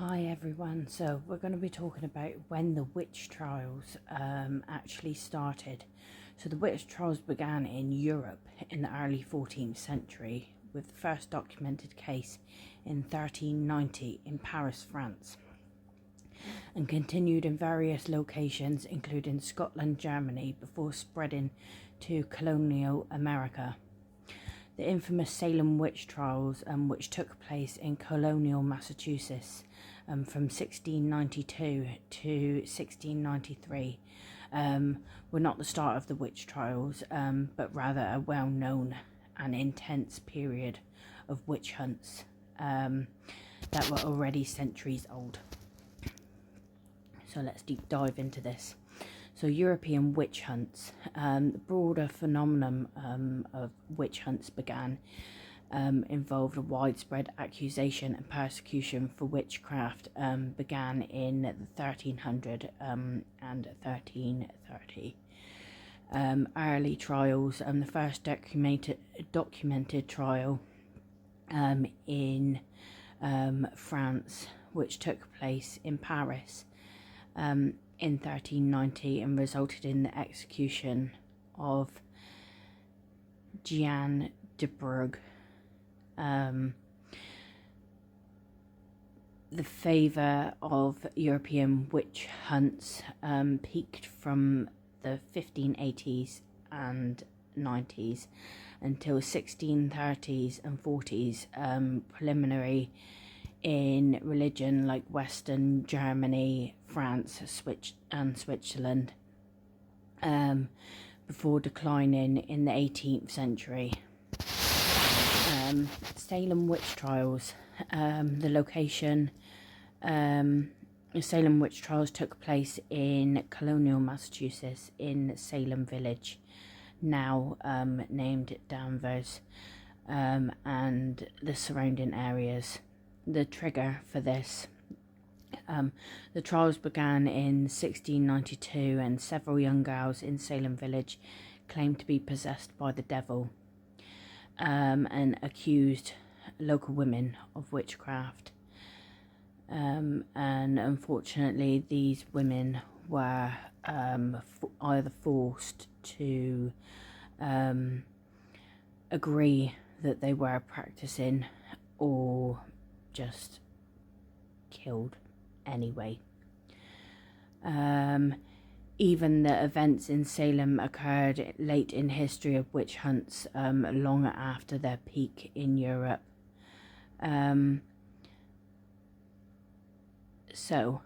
Hi everyone, so we're going to be talking about when the witch trials actually started. So the witch trials began in Europe in the early 14th century with the first documented case in 1390 in Paris, France, and continued in various locations including Scotland, Germany, before spreading to colonial America. The infamous Salem witch trials, which took place in colonial Massachusetts from 1692 to 1693, were not the start of the witch trials, but rather a well-known and intense period of witch hunts that were already centuries old. So let's deep dive into this. So European witch hunts, the broader phenomenon of witch hunts involved a widespread accusation and persecution for witchcraft, began in the 1300 and 1330. Early trials, the first documented trial in France, which took place in Paris in 1390 and resulted in the execution of Jeanne de Brugge. The favour of European witch hunts peaked from the 1580s and 90s until 1630s and 40s, preliminary in religion like Western Germany, France, and Switzerland, before declining in the 18th century. Salem witch trials, the location. Salem witch trials took place in colonial Massachusetts in Salem Village, now named Danvers, and the surrounding areas. The trigger for this, the trials began in 1692, and several young girls in Salem Village claimed to be possessed by the devil, and accused local women of witchcraft. And unfortunately, these women were either forced to agree that they were practicing, or just killed anyway. Even the events in Salem occurred late in history of witch hunts, long after their peak in Europe. So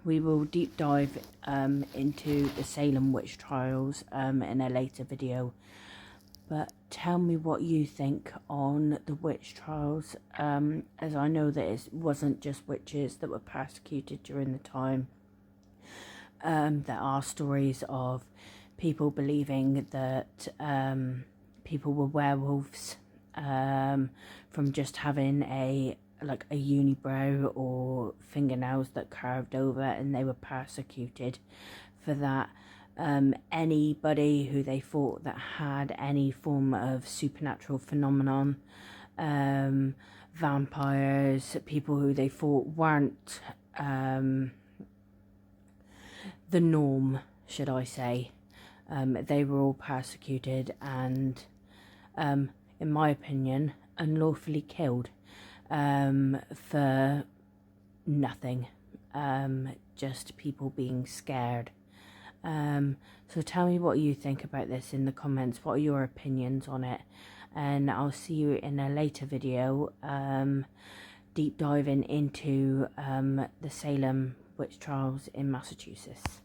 we will deep dive into the Salem witch trials in a later video. But tell me what you think on the witch trials, as I know that it wasn't just witches that were persecuted during the time. There are stories of people believing that people were werewolves from just having a unibrow or fingernails that curved over, and they were persecuted for that. Anybody who they thought that had any form of supernatural phenomenon, vampires, people who they thought weren't the norm, should I say, they were all persecuted and, in my opinion, unlawfully killed for nothing, just people being scared. So tell me what you think about this in the comments. What are your opinions on it? And I'll see you in a later video, deep diving into the Salem witch trials in Massachusetts.